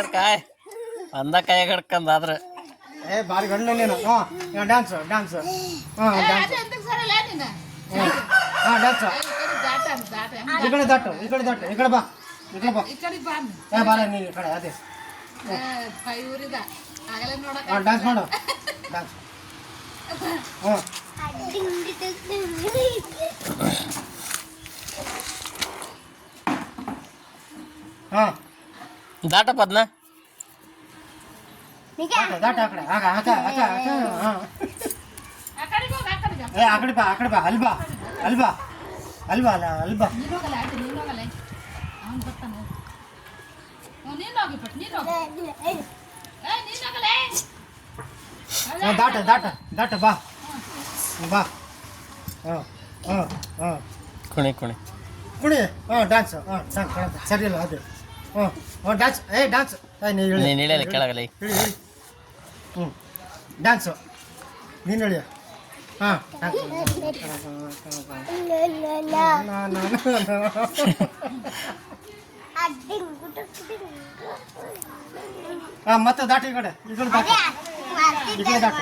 काय ಅಂದ ಕೈ ಕಡ್ಕಂದಾದ್ರೆ ಬಾರಿ ಗಂಡ ನೀನು ಡ್ಯಾನ್ಸ್ ಡ್ಯಾನ್ಸ್ ಡ್ಯಾನ್ಸ್ ಈ ಕಡೆ ದಟ್ಟು ಈ ಕಡೆ ದಟ್ಟು ಈ ಕಡೆ ಬಾ ಈ ಕಡೆ ಬಾ ಬಾರ ನೀನು ಈ ಕಡೆ ಅದೇ ಡ್ಯಾನ್ಸ್ ಮಾಡು ಡ್ಯಾನ್ಸ್ ದಾಟ ಪದ್ನ ದಾಟ ಆ ಕಡೆ ಆ ಕಡೆ ಬಾ ಅಲ್ಬಾ ಅಲ್ಬಾ ಅಲ್ವಾ ಅಲ್ಲ ಅಲ್ಬಾ ದಾಟ ದಾಟ ದಾಟ ಬಾ ಬಾ ಕುಣಿ ಕುಣಿ ಕುಣಿ ಡ್ಯಾನ್ಸ್ ಡ್ಯಾನ್ಸ್ ಸರಿ ಇಲ್ಲ ಅದು ಡ್ಯಾನ್ಸ್ ಡ್ಯಾನ್ಸ್ ನೀನು ಇಳಿಯಲ್ಲ ಕೆಳಗಲ್ಲ ಹೇಳಿ ಹೇಳಿ ಡ್ಯಾನ್ಸು ನೀನು ಹೇಳಿ ಮತ್ತೆ ದಾಟಿ ಈ ಕಡೆ ದಾಟ ಈ ಕಡೆ ದಾಟ